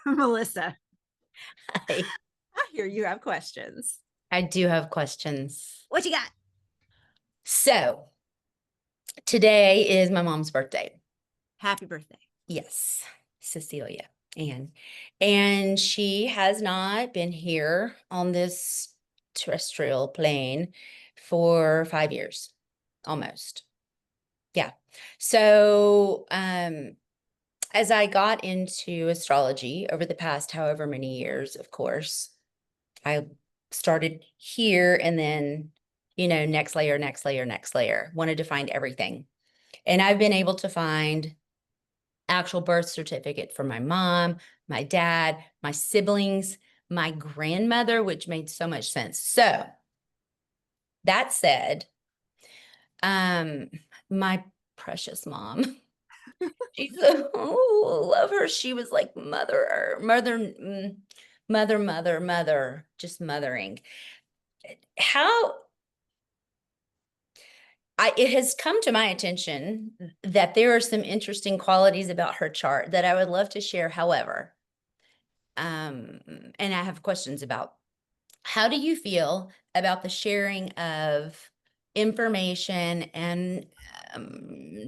Melissa, I, I hear you have questions. I do have questions. What you got? So today is my mom's birthday. Happy birthday. Yes, Cecilia. And she has not been here on this terrestrial plane for 5 years, almost. Yeah. So as I got into astrology over the past however many years, of course, I started here and then, next layer, next layer, next layer, wanted to find everything. And I've been able to find actual birth certificate for my mom, my dad, my siblings, my grandmother, which made so much sense. So that said, um, my precious mom, she's love her. She was like mother, just mothering. How it has come to my attention that there are some interesting qualities about her chart that I would love to share. However, and I have questions about how do you feel about the sharing of information and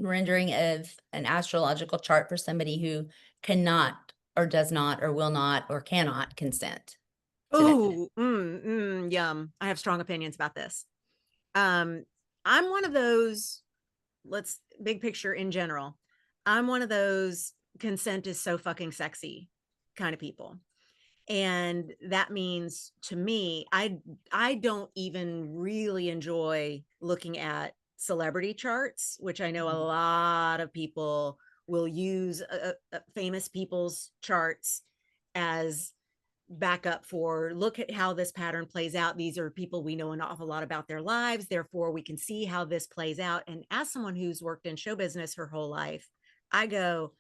rendering of an astrological chart for somebody who cannot or does not or will not or cannot consent to that? Oh, yum. I have strong opinions about this. Um, I'm one of those, let's big picture in general. I'm one of those consent is so fucking sexy kind of people. And that means to me, I don't even really enjoy looking at celebrity charts, which I know a Mhm. lot of people will use famous people's charts as backup for look at how this pattern plays out. These are people we know an awful lot about their lives. Therefore, we can see how this plays out. And as someone who's worked in show business her whole life, I go,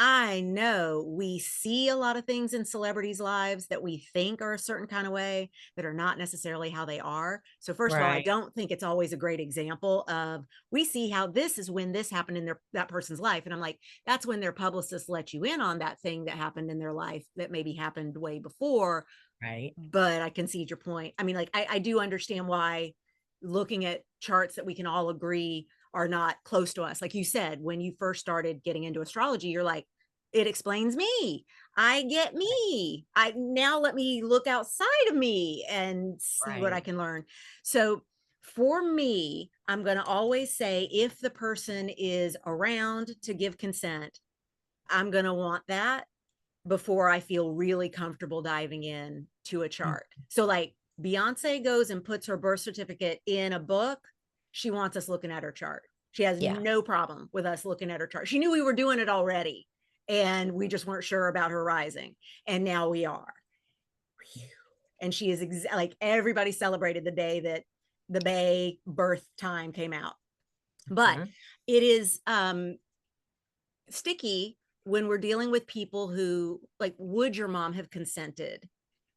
I know we see a lot of things in celebrities' lives that we think are a certain kind of way that are not necessarily how they are. So, first of all, I Right. don't think it's always a great example of we see how this is when this happened in that person's life. And I'm like, that's when their publicist let you in on that thing that happened in their life that maybe happened way before. Right. But I concede your point. I mean, like, I do understand why looking at charts that we can all agree are not close to us. Like you said, when you first started getting into astrology, you're like, it explains me. I get me. I now let me look outside of me and see what I Right. can learn. So for me, I'm going to always say if the person is around to give consent, I'm going to want that before I feel really comfortable diving in to a Mm. chart. So like Beyonce goes and puts her birth certificate in a book. She wants us looking at her chart. She has Yeah. no problem with us looking at her chart. She knew we were doing it already and we just weren't sure about her rising. And now we are. And she is like everybody celebrated the day that the Bay birth time came out. But Uh-huh. it is sticky when we're dealing with people who like, would your mom have consented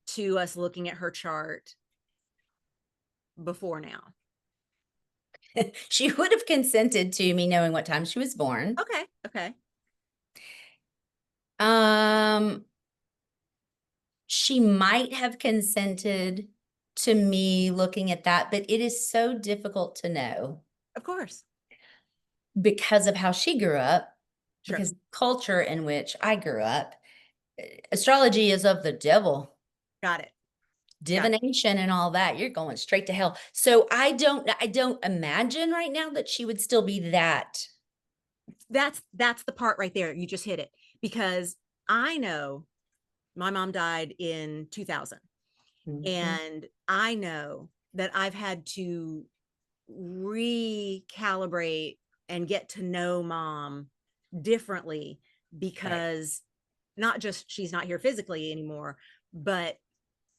to us looking at her chart before now? She would have consented to me knowing what time she was born. Okay. Okay. Um, she might have consented to me looking at that, but it is so difficult to know Of course. because of how she grew up, Sure. because the culture in which I grew up, astrology is of the devil, Got it. Got it. divination and all that. You're going straight to hell. So I don't imagine right now that she would still be that. That's the part right there. You just hit it because I know my mom died in 2000 Mhm. and I know that I've had to recalibrate and get to know mom differently Right, because not just she's not here physically anymore, but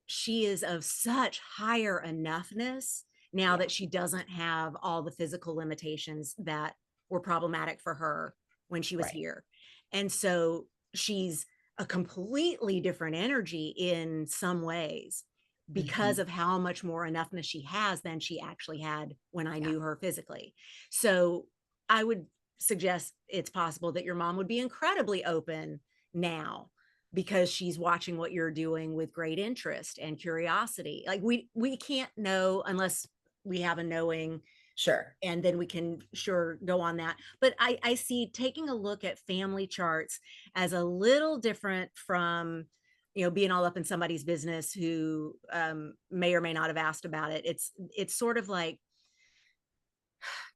she is of such higher enoughness now yeah, that she doesn't have all the physical limitations that were problematic for her when she was right. here. And so she's a completely different energy in some ways because Mhm. of how much more enoughness she has than she actually had when I Yeah. knew her physically. So I would suggest it's possible that your mom would be incredibly open now because she's watching what you're doing with great interest and curiosity. Like we can't know unless we have a knowing, Sure. and then we can sure go on that. But I see taking a look at family charts as a little different from, being all up in somebody's business who may or may not have asked about it. It's sort of like,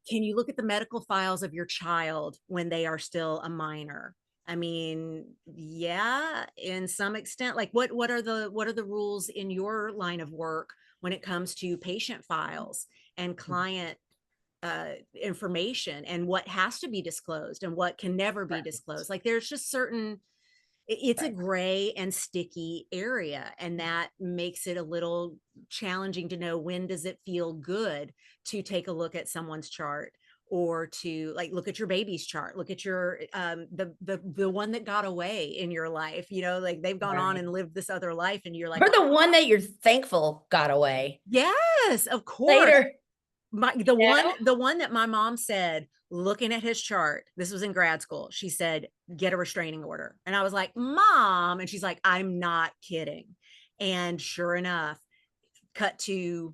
can you look at the medical files of your child when they are still a minor? I mean, yeah, in some extent. Like what are the rules in your line of work when it comes to patient files and client information, and what has to be disclosed and what can never be Right. disclosed? Like there's just certain, it's a Right. gray and sticky area, and that makes it a little challenging to know when does it feel good to take a look at someone's chart, or to like look at your baby's chart, look at your the one that got away in your life, like they've gone on Right. and lived this other life, and you're like, Or the one that you're thankful got away yes, of course. later. The one No? the one that my mom said, looking at his chart, this was in grad school, she said, get a restraining order. And I was like, Mom. And she's like, I'm not kidding. And sure enough, cut to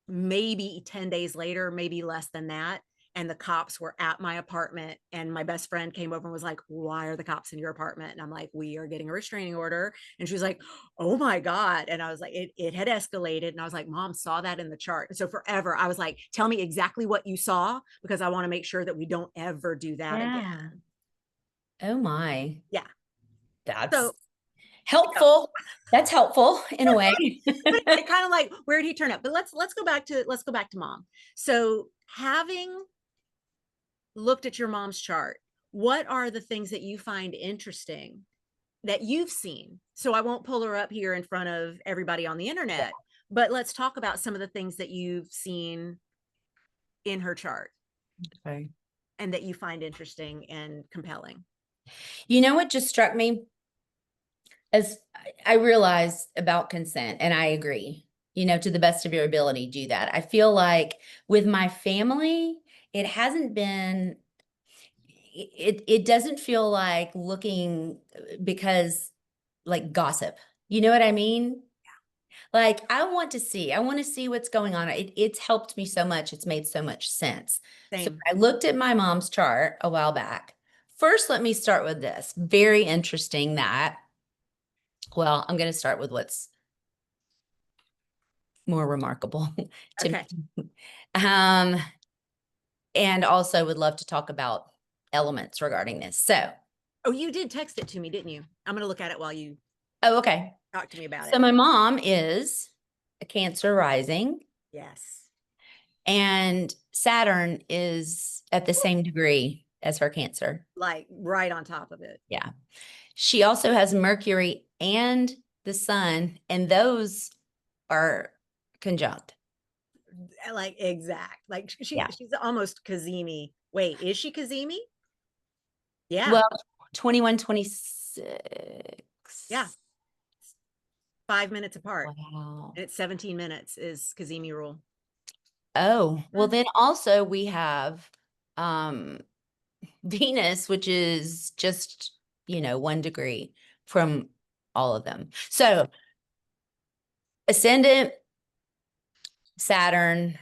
maybe 10 days later, maybe less than that. And the cops were at my apartment. And my best friend came over and was like, why are the cops in your apartment? And I'm like, we are getting a restraining order. And she was like, oh my God. And I was like, it had escalated. And I was like, Mom saw that in the chart. And so forever, I was like, tell me exactly what you saw, because I want to make sure that we don't ever do that again. Yeah. Oh my. Yeah. That's So, helpful. That's helpful in a way. but it kind of like, where did he turn up? But let's go back to Mom. So having looked at your mom's chart, what are the things that you find interesting that you've seen? So I won't pull her up here in front of everybody on the internet, but let's talk about some of the things that you've seen in her chart Okay. and that you find interesting and compelling. You know what just struck me? As I realized about consent, and I agree, to the best of your ability, do that. I feel like with my family, it hasn't been, it doesn't feel like looking because like gossip. You know what I mean? Like I want to see what's going on. It's helped me so much. It's made so much sense. So Same. I looked at my mom's chart a while back. First, let me start with this. Very interesting that, well, I'm going to start with what's more remarkable to Okay. me. Um, and also would love to talk about elements regarding this. So, Oh, you did text it to me, didn't you? I'm going to look at it while you oh, okay. talk to me about So it. my mom is a Cancer rising, Yes. and Saturn is at the same degree as her Cancer. Like right on top of it. Yeah. She also has Mercury and the Sun, and those are conjunct. Like exact. Like Yeah. she's almost Kazemi. Wait, is she Kazemi? Yeah. Well, 21, 26. Yeah. 5 minutes apart. Wow. And it's 17 minutes is Kazemi rule. Oh, well, then also we have um Venus, which is just, 1 degree from all of them. So ascendant, Saturn,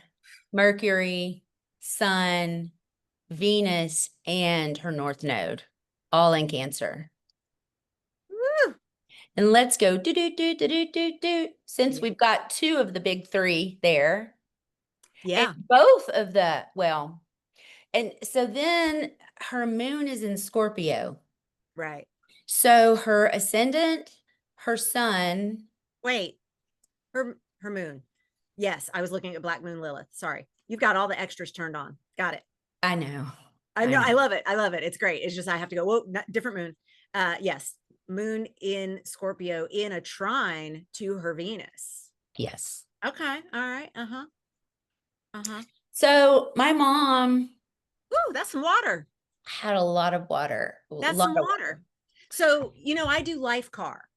Mercury, Sun, Venus, and her North Node, all in Cancer. Woo! And let's go do do do do do do do. Since Yeah. we've got 2 of the big 3 there, and Yeah. both of the, well, and so then her moon is in Scorpio. Right. So her ascendant, her sun, Wait, her moon. Yes, I was looking at Black Moon Lilith. Sorry. You've got all the extras turned on. Got it. I know. I know. I love it. I love it. It's great. It's just I have to go, whoa, different moon. Yes. Moon in Scorpio in a trine to her Venus. Yes. Okay. All right. Uh-huh. Uh-huh. So my mom Ooh, that's some water. had a lot of water, a That's lot some of water. So, I do life car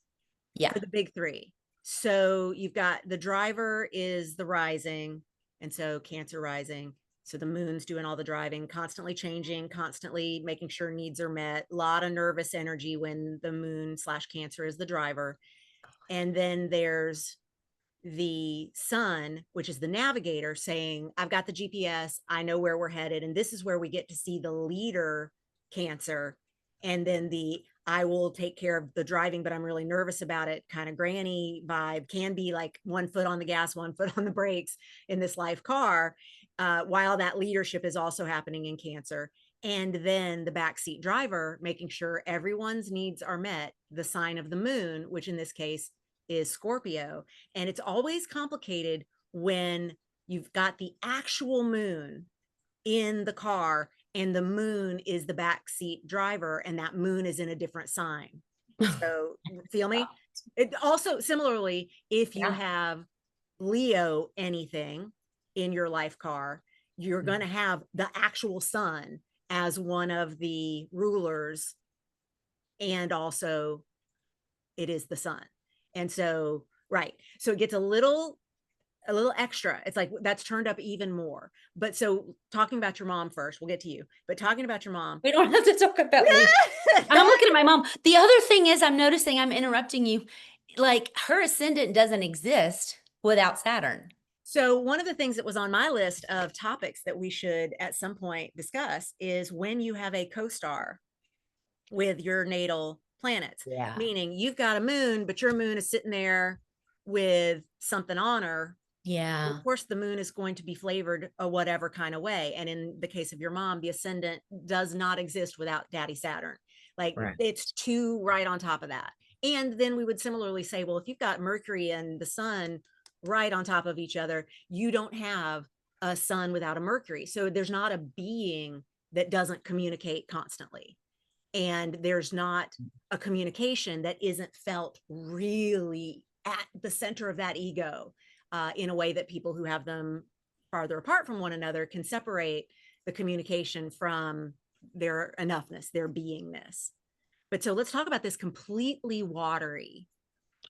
yeah. for the big 3. So you've got the driver is the rising, and so Cancer rising. So the moon's doing all the driving, constantly changing, constantly making sure needs are met. A lot of nervous energy when the moon slash Cancer is the driver. And then there's the sun, which is the navigator, saying, I've got the GPS, I know where we're headed. And this is where we get to see the leader, Cancer. And then the I will take care of the driving, but I'm really nervous about it kind of granny vibe can be like 1 foot on the gas, 1 foot on the brakes in this life car, while that leadership is also happening in Cancer. And then the backseat driver making sure everyone's needs are met, the sign of the moon, which in this case is Scorpio. And it's always complicated when you've got the actual moon in the car and the moon is the backseat driver and that moon is in a different sign. So feel me? It also similarly, if you Yeah. have Leo anything in your life car, you're going to have the actual sun as one of the rulers, and also it is the sun. And so, right. So it gets a little extra. It's like that's turned up even more. But so talking about your mom first, we'll get to you. But talking about your mom. We don't have to talk about me. I'm looking at my mom. The other thing is, I'm noticing, I'm interrupting you. Like, her ascendant doesn't exist without Saturn. So one of the things that was on my list of topics that we should at some point discuss is when you have a co-star with your natal planets. Yeah. Meaning you've got a moon, but your moon is sitting there with something on her. Yeah. Of course, the moon is going to be flavored a whatever kind of way. And in the case of your mom, the ascendant does not exist without Daddy Saturn. Like Right. it's two right on top of that. And then we would similarly say, well, if you've got Mercury and the sun right on top of each other, you don't have a sun without a Mercury. So there's not a being that doesn't communicate constantly. And there's not a communication that isn't felt really at the center of that ego, in a way that people who have them farther apart from one another can separate the communication from their enoughness, their beingness. But so let's talk about this completely watery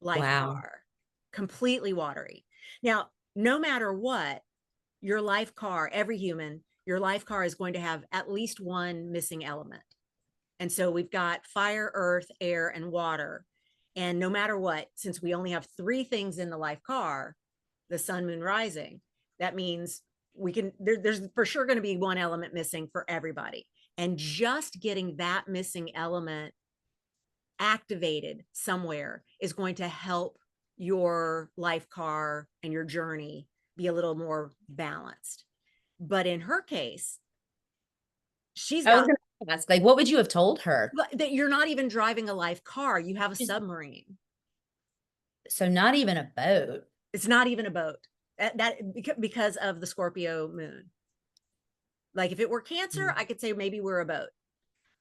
life Wow. car, completely watery. Now, no matter what, your life car, every human, your life car is going to have at least one missing element. And so we've got fire, earth, air, and water. And no matter what, since we only have three things in the life car, the sun, moon, rising, that means we can, there's for sure going to be one element missing for everybody. And just getting that missing element activated somewhere is going to help your life car and your journey be a little more balanced. But in her case, she's I was got going to ask, like, what would you have told her? that you're not even driving a life car, you have a submarine. So not even a boat. It's not even a boat. That because of the Scorpio moon. Like if it were Cancer, I could say maybe we're a boat,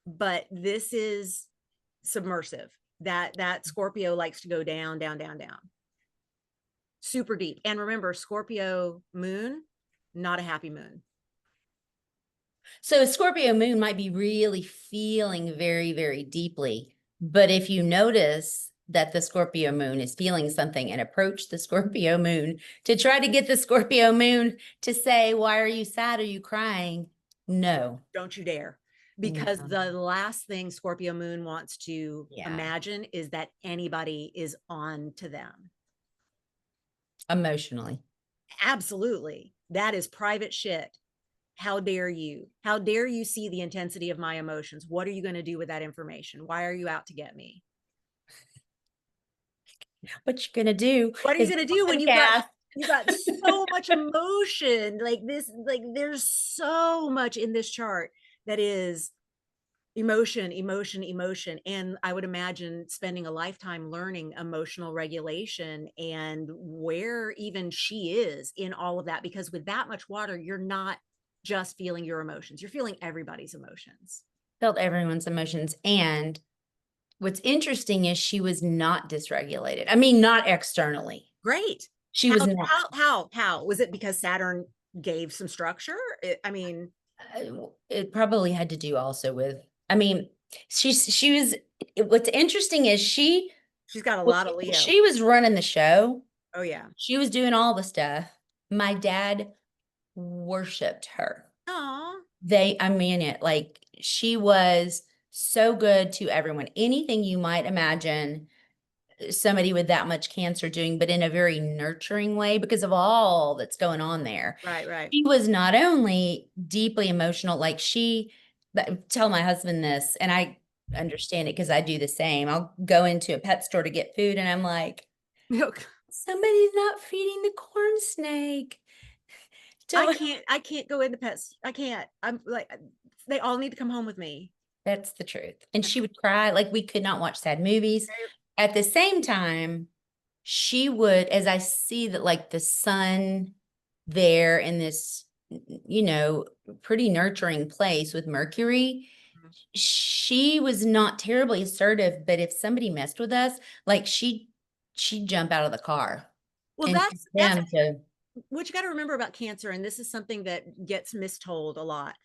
but this is submersive. That Scorpio likes to go down, down, down, down, super deep. And remember, Scorpio moon, not a happy moon. So a Scorpio moon might be really feeling very, very deeply. But if you notice that the Scorpio moon is feeling something and approach the Scorpio moon to try to get the Scorpio moon to say, why are you sad? Are you crying? No. Don't you dare. Because No. the last thing Scorpio moon wants to Yeah. imagine is that anybody is on to them. Emotionally. Absolutely. That is private shit. How dare you? How dare you see the intensity of my emotions? What are you going to do with that information? Why are you out to get me? What you gonna do? What are you is going to do when podcast. you got so much emotion like this? Like there's so much in this chart that is emotion, emotion, emotion. And I would imagine spending a lifetime learning emotional regulation and where even she is in all of that, because with that much water, you're not just feeling your emotions, you're feeling everybody's emotions. Felt everyone's emotions. And what's interesting is she was not dysregulated. I mean, not externally. Great. She was not. How was it? Because Saturn gave some structure? I mean, It probably had to do also with, I mean, she was, what's interesting is she's got a lot of Leo. She was running the show. Oh yeah. She was doing all the stuff. My dad worshiped her. Oh, I mean it, like, she was so good to everyone. Anything you might imagine somebody with that much cancer doing, but in a very nurturing way because of all that's going on there. right, right. She was not only deeply emotional, like tell my husband this, and I understand it because I do the same. I'll go into a pet store to get food and I'm like, Milk. somebody's not feeding the corn snake. Don't I can't go into pets. I can't. I'm like, they all need to come home with me. That's the truth. And she would cry, like, we could not watch sad movies. At the same time, she would, as I see that, like, the sun there in this, pretty nurturing place with Mercury, Mhm. she was not terribly assertive, but if somebody messed with us, like, she'd jump out of the car Well, and that's them to what you gotta remember about cancer, and this is something that gets mistold a lot.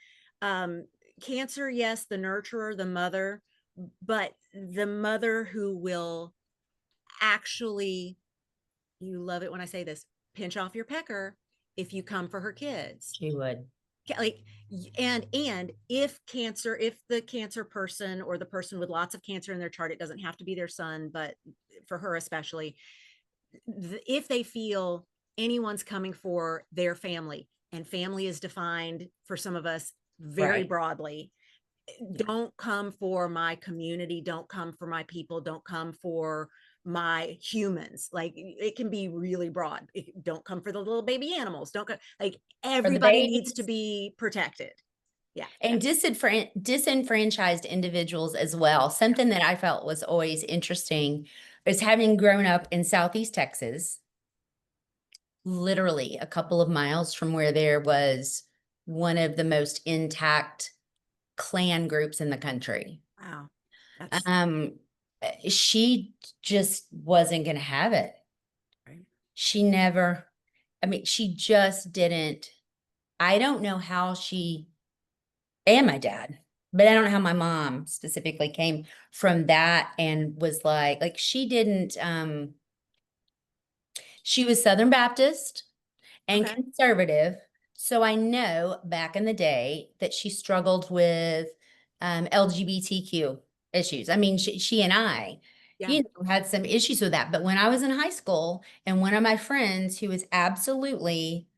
Um, Cancer, yes, the nurturer, the mother, but the mother who will actually, you love it when I say this, pinch off your pecker if you come for her kids. she would. Like, and if the cancer person or the person with lots of cancer in their chart, it doesn't have to be their son, but for her especially, if they feel anyone's coming for their family, and family is defined for some of us very Right. broadly, Yeah. don't come for my community, don't come for my people, don't come for my humans. Like, it can be really broad. Don't come for the little baby animals, don't go, like, For the everybody needs to babies. be protected. Yeah, yeah, And disenfranchised individuals as well. yeah. Something that I felt was always interesting is having grown up in Southeast Texas, literally a couple of miles from where there was one of the most intact clan groups in the country. Wow, that's Um, she just wasn't going to have it. right. She never, I mean, she just didn't. I don't know how she and my dad. But I don't know how my mom specifically came from that and was like she didn't she was Southern Baptist and Okay. conservative. So I know back in the day that she struggled with LGBTQ issues. I mean, she and I, Yeah. had some issues with that. But when I was in high school and one of my friends who was absolutely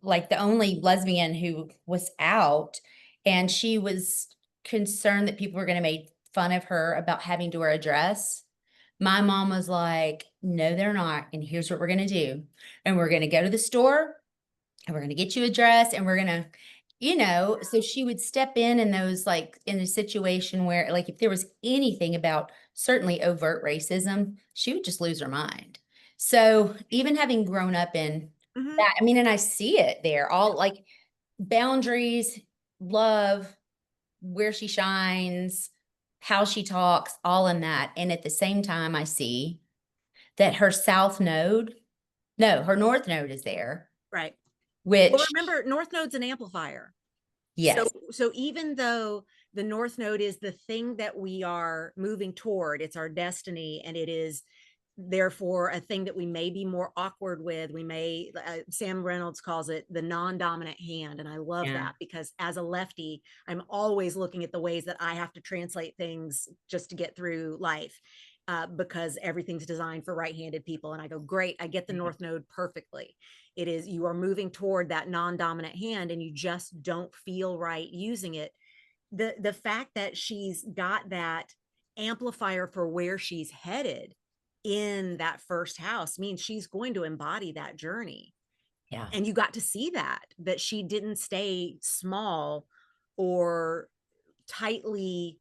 like the only lesbian who was out, and she was concerned that people were going to make fun of her about having to wear a dress. My mom was like, no, they're not. And here's what we're going to do. And we're going to go to the store and we're going to get you a dress and we're going to, so she would step in those, like, in a situation where, like, if there was anything about certainly overt racism, she would just lose her mind. So even having grown up in Hmm. that, I mean, and I see it there, all like boundaries, love, where she shines, how she talks, all in that. And at the same time, I see that her south node, no, her north node is there, Right. Well, which, remember, North Node's an amplifier. So yes, so even though the North Node is the thing that we are moving toward, it's our destiny, and it is therefore a thing that we may be more awkward with. We may, Sam Reynolds calls it the non-dominant hand, and I love yeah, that because as a lefty, I'm always looking at the ways that I have to translate things just to get through life. Because everything's designed for right-handed people, and I go, great, I get the yeah, North Node perfectly. It is, you are moving toward that non-dominant hand and you just don't feel right using it. The fact that she's got that amplifier for where she's headed in that first house means she's going to embody that journey. yeah, And you got to see that she didn't stay small or tightly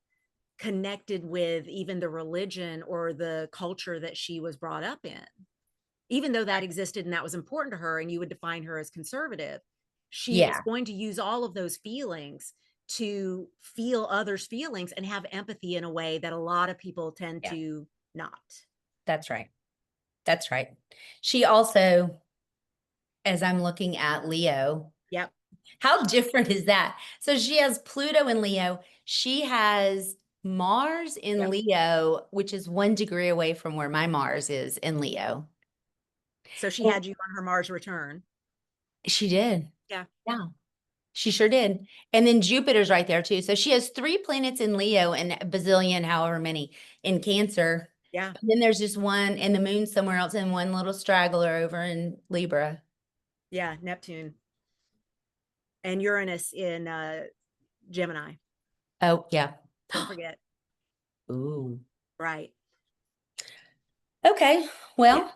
connected with even the religion or the culture that she was brought up in. Even though that existed and that was important to her and you would define her as conservative, she was yeah, going to use all of those feelings to feel others' feelings and have empathy in a way that a lot of people tend yeah, to not. that's right. That's right. She also, as I'm looking at Leo, Yep. how different is that? So she has Pluto in Leo. She has Mars in Yep. Leo, which is 1 degree away from where my Mars is in Leo. So she And had you on her Mars return. she did. Yeah. Yeah. She sure did. And then Jupiter's right there too. So she has 3 planets in Leo and a bazillion, however many, in Cancer. Yeah. And then there's just one, and the moon somewhere else, and one little straggler over in Libra. Yeah. Neptune and Uranus in Gemini. Oh, yeah. Don't forget. Ooh. Right. Okay. Yeah. Well,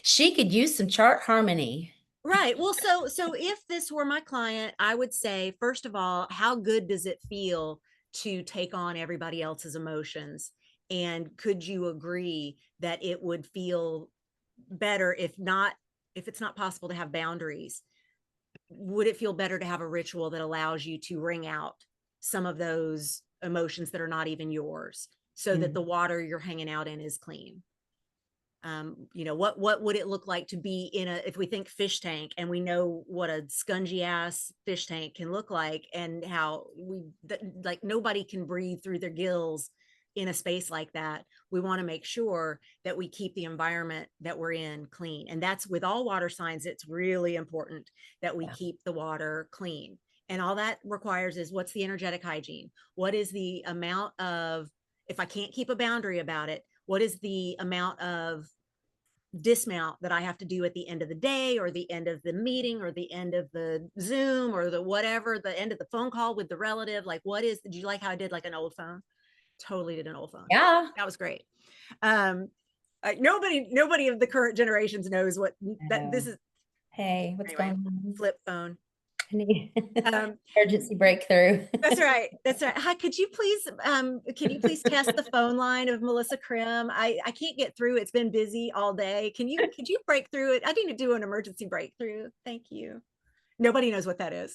she could use some chart harmony. Right. Well, so if this were my client, I would say, first of all, how good does it feel to take on everybody else's emotions? And could you agree that it would feel better if it's not possible to have boundaries? Would it feel better to have a ritual that allows you to wring out some of those emotions that are not even yours so that the Mm. water you're hanging out in is clean? What would it look like to be in a, if we think fish tank and we know what a scungy ass fish tank can look like, and how like nobody can breathe through their gills in a space like that. We want to make sure that we keep the environment that we're in clean, and that's with all water signs. It's really important that we Yeah. keep the water clean, and all that requires is, what's the energetic hygiene? What is the amount of, if I can't keep a boundary about it, what is the amount of dismount that I have to do at the end of the day, or the end of the meeting, or the end of the Zoom, or the whatever, the end of the phone call with the relative? Like, what is, did you like how I did like an old phone? Totally did an old phone. Yeah. That was great. Um, nobody of the current generations knows what that this Oh. is. Hey, what's Anyway, going on? flip phone. I need Um, emergency breakthrough. That's right. That's right. Hi, could you please, can you please test the phone line of Melissa Crim? I can't get through. It's been busy all day. Could you break through it? I need to do an emergency breakthrough. Thank you. Nobody knows what that is.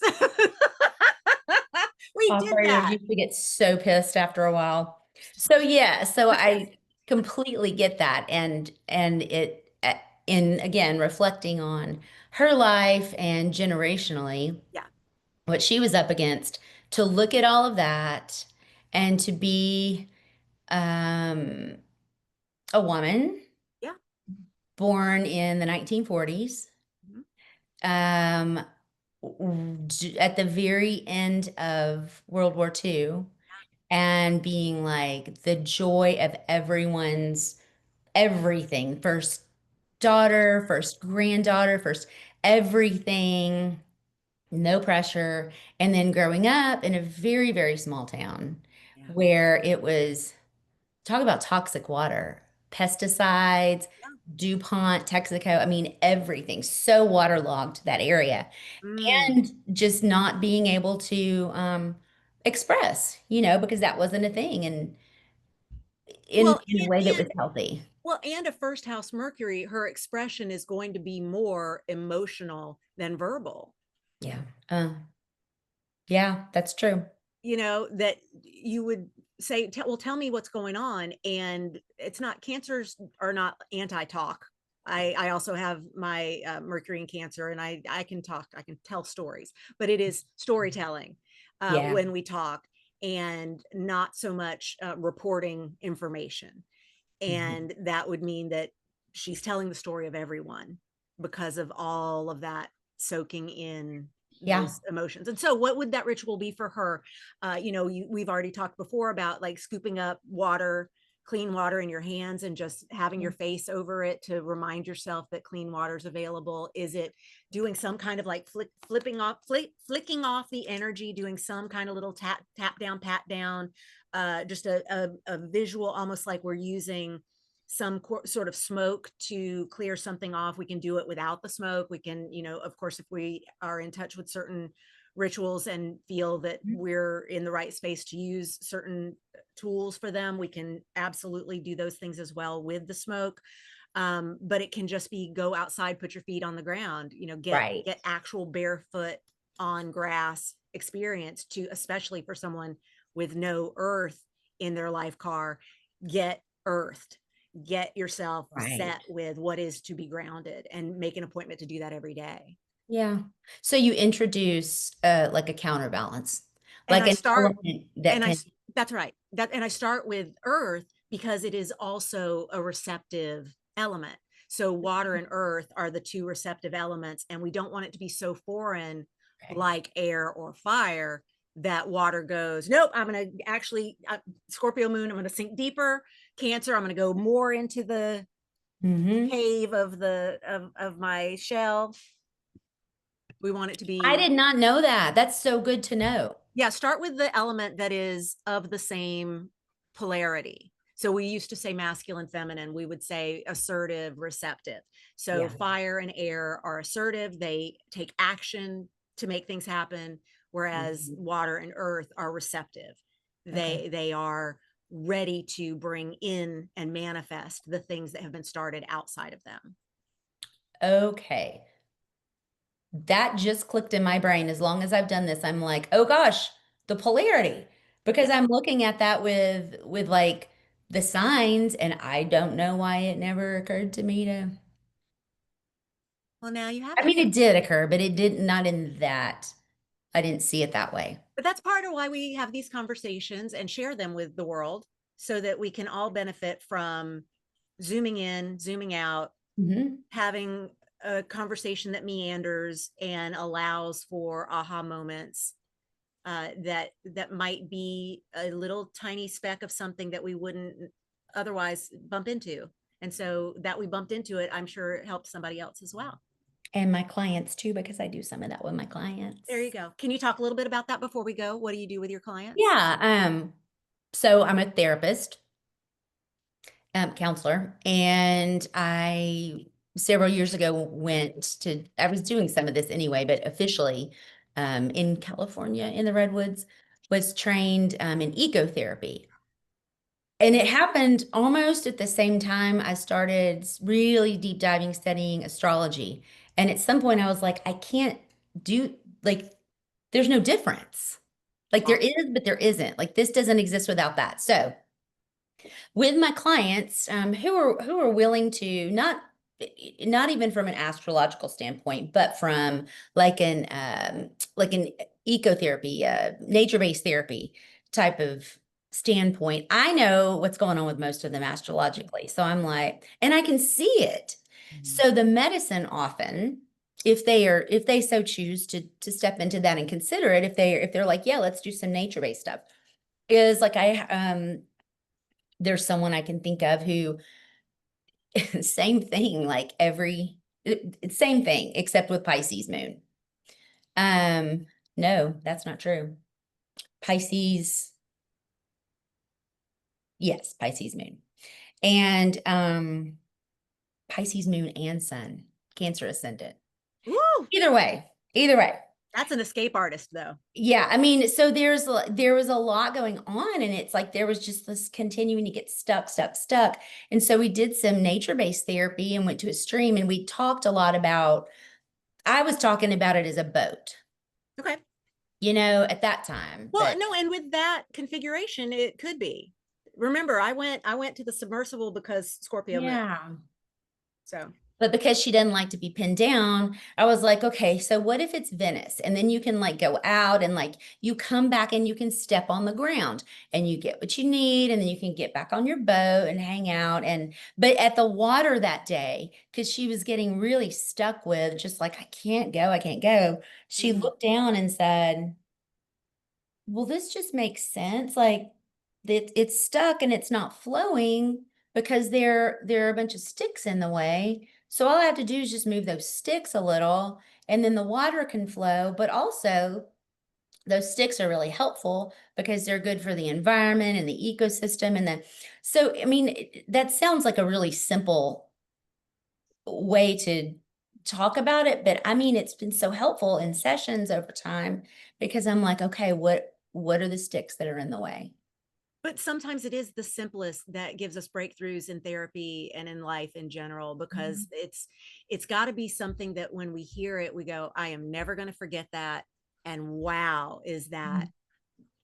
We did Operators that. used to get so pissed after a while. So yeah, so But yes, I completely get that, and it in again reflecting on her life and generationally yeah, what she was up against, to look at all of that and to be um, a woman yeah. born in the 1940s, Mhm. um, at the very end of World War II, and being like the joy of everyone's everything. First daughter, first granddaughter, first everything, no pressure. And then growing up in a very, very small town Yeah, where it was, talk about toxic water, pesticides, yeah. DuPont, Texaco, I mean, everything so waterlogged that area. Mm. And just not being able to express, because that wasn't a thing, and Well, in a way that was healthy. and a first house Mercury, her expression is going to be more emotional than verbal. Yeah. Yeah, that's true. That you would say, well, tell me what's going on. And it's not, cancers are not anti-talk. I also have my Mercury in Cancer, and I can talk, I can tell stories, but it is storytelling Yeah. when we talk, and not so much reporting information. Mhm. And that would mean that she's telling the story of everyone because of all of that soaking in Yeah. those emotions. And so what would that ritual be for her? We've already talked before about like scooping up water, clean water in your hands, and just having your face over it to remind yourself that clean water is available. Is it doing some kind of like flicking off the energy, doing some kind of little tap down, pat down, just a visual, almost like we're using some sort of smoke to clear something off? We can do it without the smoke. We can, of course, if we are in touch with certain rituals and feel that we're in the right space to use certain tools for them, we can absolutely do those things as well with the smoke. But it can just be, go outside, put your feet on the ground, Right. get actual barefoot on grass experience, to, especially for someone with no earth in their life car, get earthed, get yourself Right. set with what is to be grounded, and make an appointment to do that every day. Yeah. So you introduce like a counterbalance, And like I an start, element that and I, can. that's right. And I start with earth because it is also a receptive element. So water and earth are the two receptive elements, and we don't want it to be so foreign Okay. like air or fire, that water goes, nope, I'm going to actually, Scorpio moon, I'm going to sink deeper. Cancer, I'm going to go more into the Hmm. cave of my shell. We want it to I be, did not know that. That's so good to know. yeah, start with the element that is of the same polarity. So we used to say masculine, feminine. We would say assertive, receptive. So Yeah. fire and air are assertive. They take action to make things happen, whereas Mhm. water and earth are receptive. Okay. They are ready to bring in and manifest the things that have been started outside of them. Okay. That just clicked in my brain. As long as I've done this, I'm like, oh gosh, the polarity. Because Yep. I'm looking at that with like the signs, and I don't know why it never occurred to me to. Well, now you have I it. mean, it did occur, but it did not in that. I didn't see it that way. But that's part of why we have these conversations and share them with the world so that we can all benefit from zooming in, zooming out, Hmm. having a conversation that meanders and allows for aha moments, that might be a little tiny speck of something that we wouldn't otherwise bump into. And so that we bumped into it, I'm sure it helped somebody else as well. And my clients too, because I do some of that with my There you clients. go. Can you talk a little bit about that before we go? What do you do with your clients? Yeah. So I'm a therapist, counselor, and I several years ago I was doing some of this anyway, but officially, in California in the Redwoods, was trained, in ecotherapy. And it happened almost at the same time I started really deep diving studying astrology. And at some point I was like, I can't do like there's no difference. Like there is, but there isn't. Like this doesn't exist without that. So with my clients, who are willing to not even from an astrological standpoint, but from like an ecotherapy, nature-based therapy type of standpoint. I know what's going on with most of them astrologically. So I'm like, and I can see it. Mhm. So the medicine often, if they so choose to step into that and consider it, if they're like, yeah, let's do some nature-based stuff, is like there's someone I can think of who same thing, like same thing, except with Pisces moon. Um, no, that's not true. Pisces, yes, Pisces moon. And Pisces moon and sun, Cancer ascendant. Woo! Either way, either way. That's an escape artist, though. Yeah, I mean, so there was a lot going on, and it's like there was just this continuing to get stuck, stuck, stuck. And so we did some nature-based therapy and went to a stream, and we talked a lot about, I was talking about it as a boat, Okay. at that time. Well, But no, and with that configuration, it could be. Remember, I went to the submersible because Scorpio moon. yeah. So, But because she doesn't like to be pinned down, I was like, okay, so what if it's Venice? And then you can like go out and like you come back and you can step on the ground and you get what you need, and then you can get back on your boat and hang out. But at the water that day, because she was getting really stuck with just like, I can't go. She mhm, looked down and said, well, this just makes sense. Like it's stuck and it's not flowing because there are a bunch of sticks in the way. So all I have to do is just move those sticks a little, and then the water can flow. But also those sticks are really helpful because they're good for the environment and the ecosystem. And then, so I mean, that sounds like a really simple way to talk about it, but I mean, it's been so helpful in sessions over time because I'm like, okay, what are the sticks that are in the way? but sometimes it is the simplest that gives us breakthroughs in therapy and in life in general, because Mhm. it's got to be something that when we hear it, we go, I am never going to forget that. And wow, is that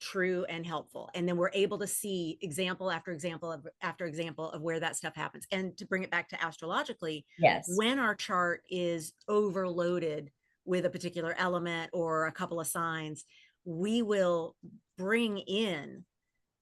true and helpful. And then we're able to see example after example after example of where that stuff happens. And to bring it back to astrologically, Yes. when our chart is overloaded with a particular element or a couple of signs, we will bring in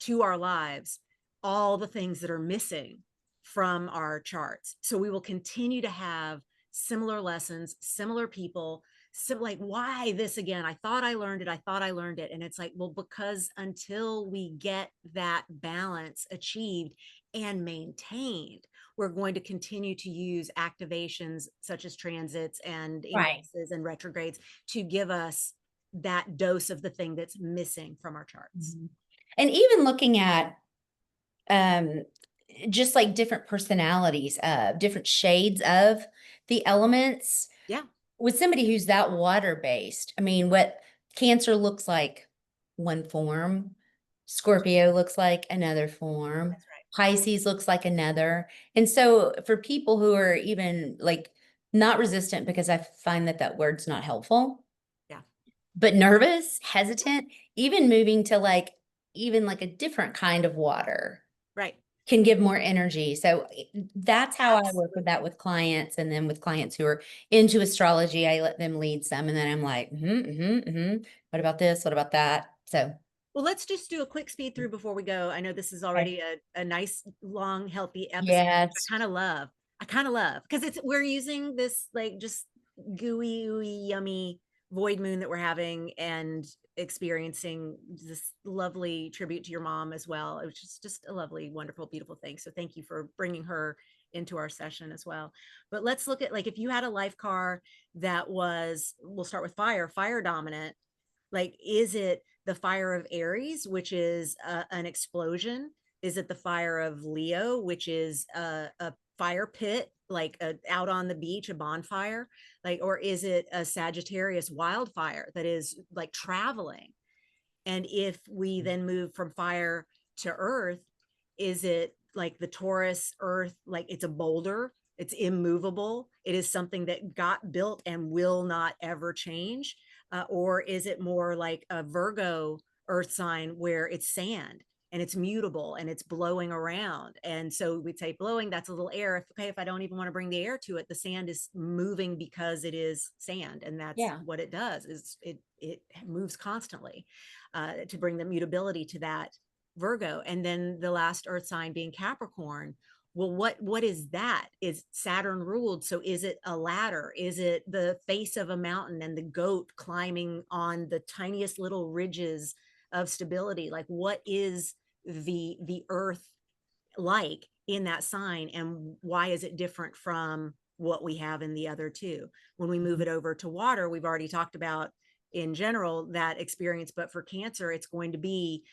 to our lives all the things that are missing from our charts. So we will continue to have similar lessons, similar people, So like, why this again? I thought I learned it. I thought I learned it. And it's like, well, because until we get that balance achieved and maintained, we're going to continue to use activations such as transits and Right. ingresses and retrogrades to give us that dose of the thing that's missing from our charts. Mhm. And even looking at um just like different personalities, different shades of the elements Yeah, with somebody who's that water based. I mean, what Cancer looks like one form, Scorpio looks like another form, that's right. Pisces looks like another. And so for people who are even like not resistant, because I find that that word's not helpful, Yeah, but nervous, hesitant, even moving to like even like a different kind of water right. can give more energy. So that's how I work with Absolutely. that with clients. And then with clients who are into astrology, I let them lead some. And then I'm like, what about this? What about that? So, Well, let's just do a quick speed through before we go. I know this is okay. already a nice, long, healthy episode, which Yes. I kind of love. I kind of love because it's we're using this like just gooey, ooey, yummy void moon that we're having and experiencing this lovely tribute to your mom as well. It was just a lovely, wonderful, beautiful thing. So thank you for bringing her into our session as well. But let's look at like if you had a life car that was, we'll start with fire dominant, like, is it the fire of Aries, which is an explosion? Is it the fire of Leo, which is a fire pit, like out on the beach, a bonfire? Like, or is it a Sagittarius wildfire that is like traveling? And if we then move from fire to earth, is it like the Taurus earth, like it's a boulder, it's immovable, it is something that got built and will not ever change? Or is it more like a Virgo earth sign where it's sand and it's mutable and it's blowing around? And so we'd say blowing, that's a little air. Okay, if I don't even want to bring the air to it, the sand is moving because it is sand, and that's Yeah. what it does, is it moves constantly, to bring the mutability to that Virgo. And then the last earth sign being Capricorn. Well, what is that? Is Saturn ruled? So is it a ladder? Is it the face of a mountain and the goat climbing on the tiniest little ridges of stability? Like, what is the earth like in that sign, and why is it different from what we have in the other two? When we move Mhm. it over to water, we've already talked about in general that experience, but for Cancer it's going to be,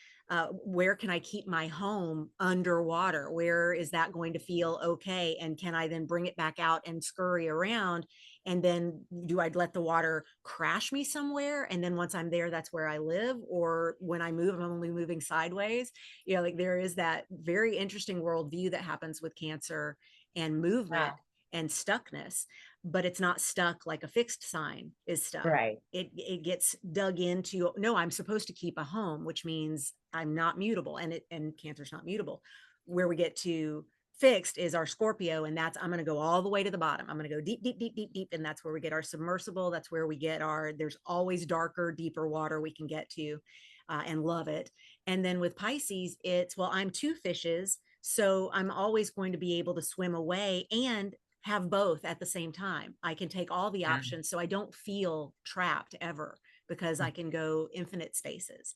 where can I keep my home underwater? Where is that going to feel okay? And can I then bring it back out and scurry around? And then do I let the water crash me somewhere? And then once I'm there, that's where I live. Or when I move, I'm only moving sideways. Like there is that very interesting worldview that happens with Cancer and movement Wow. and stuckness, but it's not stuck like a fixed sign is stuck. Right. It gets dug into, no, I'm supposed to keep a home, which means I'm not mutable, and Cancer's not mutable. Where we get to fixed is our Scorpio, and that's, I'm going to go all the way to the bottom. I'm going to go deep, deep, deep, deep, deep, and that's where we get our submersible. That's where we get our, there's always darker, deeper water we can get to, and love it. And then with Pisces, it's, well, I'm two fishes, so I'm always going to be able to swim away and have both at the same time. I can take all the Yeah. options, so I don't feel trapped ever, because I can go infinite spaces.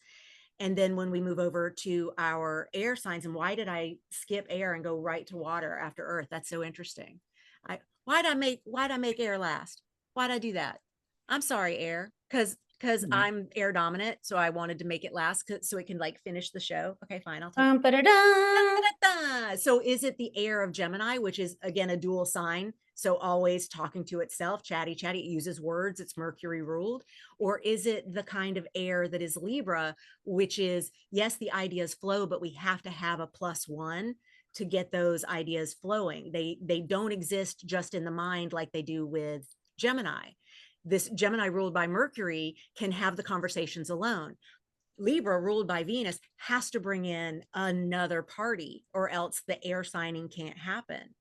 And then when we move over to our air signs, and why did I skip air and go right to water after earth? That's so interesting. I why'd I make air last? Why'd I do that? I'm sorry, air, because Yeah. I'm air dominant, so I wanted to make it last so it can like finish the show. Okay, fine, I'll take. Ba-da-da. So is it the air of Gemini, which is again a dual sign? So always talking to itself, chatty, chatty, it uses words, it's Mercury ruled. Or is it the kind of air that is Libra, which is, yes, the ideas flow, but we have to have a +1 to get those ideas flowing. They don't exist just in the mind like they do with Gemini. This Gemini ruled by Mercury can have the conversations alone. Libra ruled by Venus has to bring in another party, or else the air signing can't happen.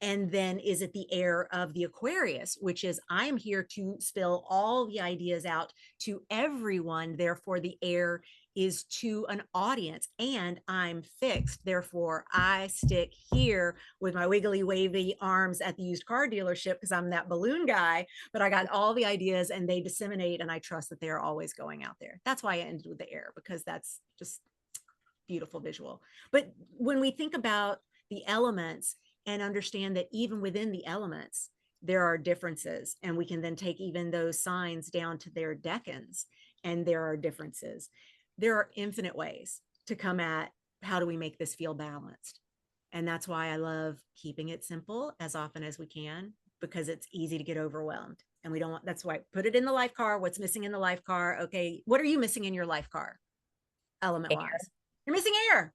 And then is it the air of the Aquarius, which is, I'm here to spill all the ideas out to everyone. Therefore, the air is to an audience, and I'm fixed. Therefore, I stick here with my wiggly wavy arms at the used car dealership because I'm that balloon guy, but I got all the ideas and they disseminate, and I trust that they're always going out there. That's why I ended with the air, because that's just beautiful visual. But when we think about the elements and understand that even within the elements, there are differences, and we can then take even those signs down to their decans, and there are differences. There are infinite ways to come at how do we make this feel balanced. And that's why I love keeping it simple as often as we can, because it's easy to get overwhelmed. And we don't want, that's why put it in the life car. What's missing in the life car? Okay, what are you missing in your life car, element wise? You're missing air.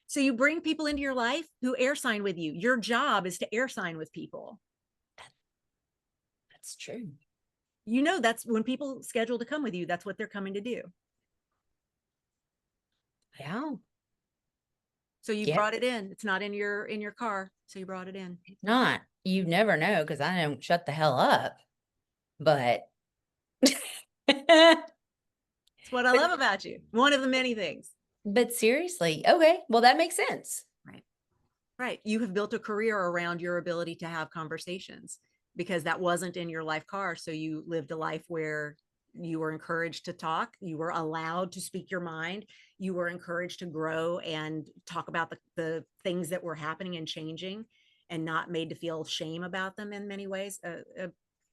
So you bring people into your life who air sign with you. Your job is to air sign with people. That's true. You know, that's when people schedule to come with you, that's what they're coming to do. Yeah. So you brought it in. It's not in your car. So you brought it in. Not. You never know, because I don't shut the hell up. But It's what I love about you. One of the many things. But seriously, okay, well, that makes sense. Right. Right. You have built a career around your ability to have conversations, because that wasn't in your life car. So you lived a life where you were encouraged to talk, you were allowed to speak your mind, you were encouraged to grow and talk about the things that were happening and changing, and not made to feel shame about them in many ways,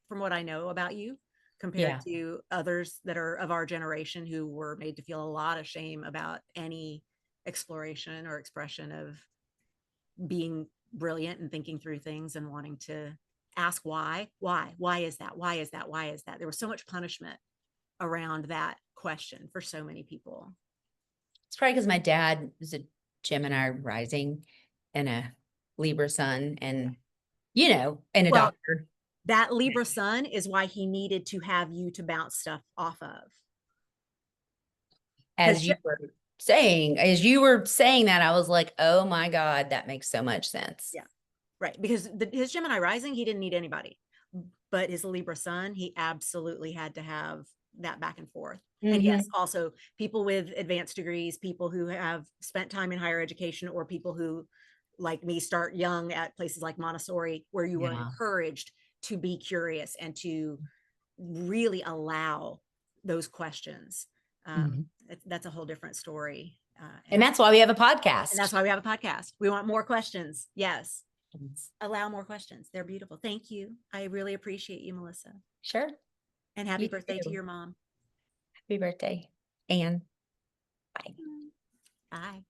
from what I know about you, compared Yeah. to others that are of our generation who were made to feel a lot of shame about any exploration or expression of being brilliant and thinking through things and wanting to ask why is that, why is that, why is that. There was so much punishment around that question for so many people. It's probably because my dad is a Gemini rising and a Libra sun, and and a Well, doctor. that Libra sun is why he needed to have you to bounce stuff off of. As you were saying that, I was like, oh my God, that makes so much sense. Yeah, right. Because his Gemini rising, he didn't need anybody, but his Libra sun, he absolutely had to have that back and forth. And yes, also people with advanced degrees, people who have spent time in higher education, or people who, like me, start young at places like Montessori, where you were Yeah. encouraged to be curious and to really allow those questions. That's a whole different story. And that's why we have a podcast. And that's why we have a podcast. We want more questions. Yes. Allow more questions. They're beautiful. Thank you. I really appreciate you, Melissa. Sure. And happy You birthday to too. your mom. Happy birthday. And bye. Bye.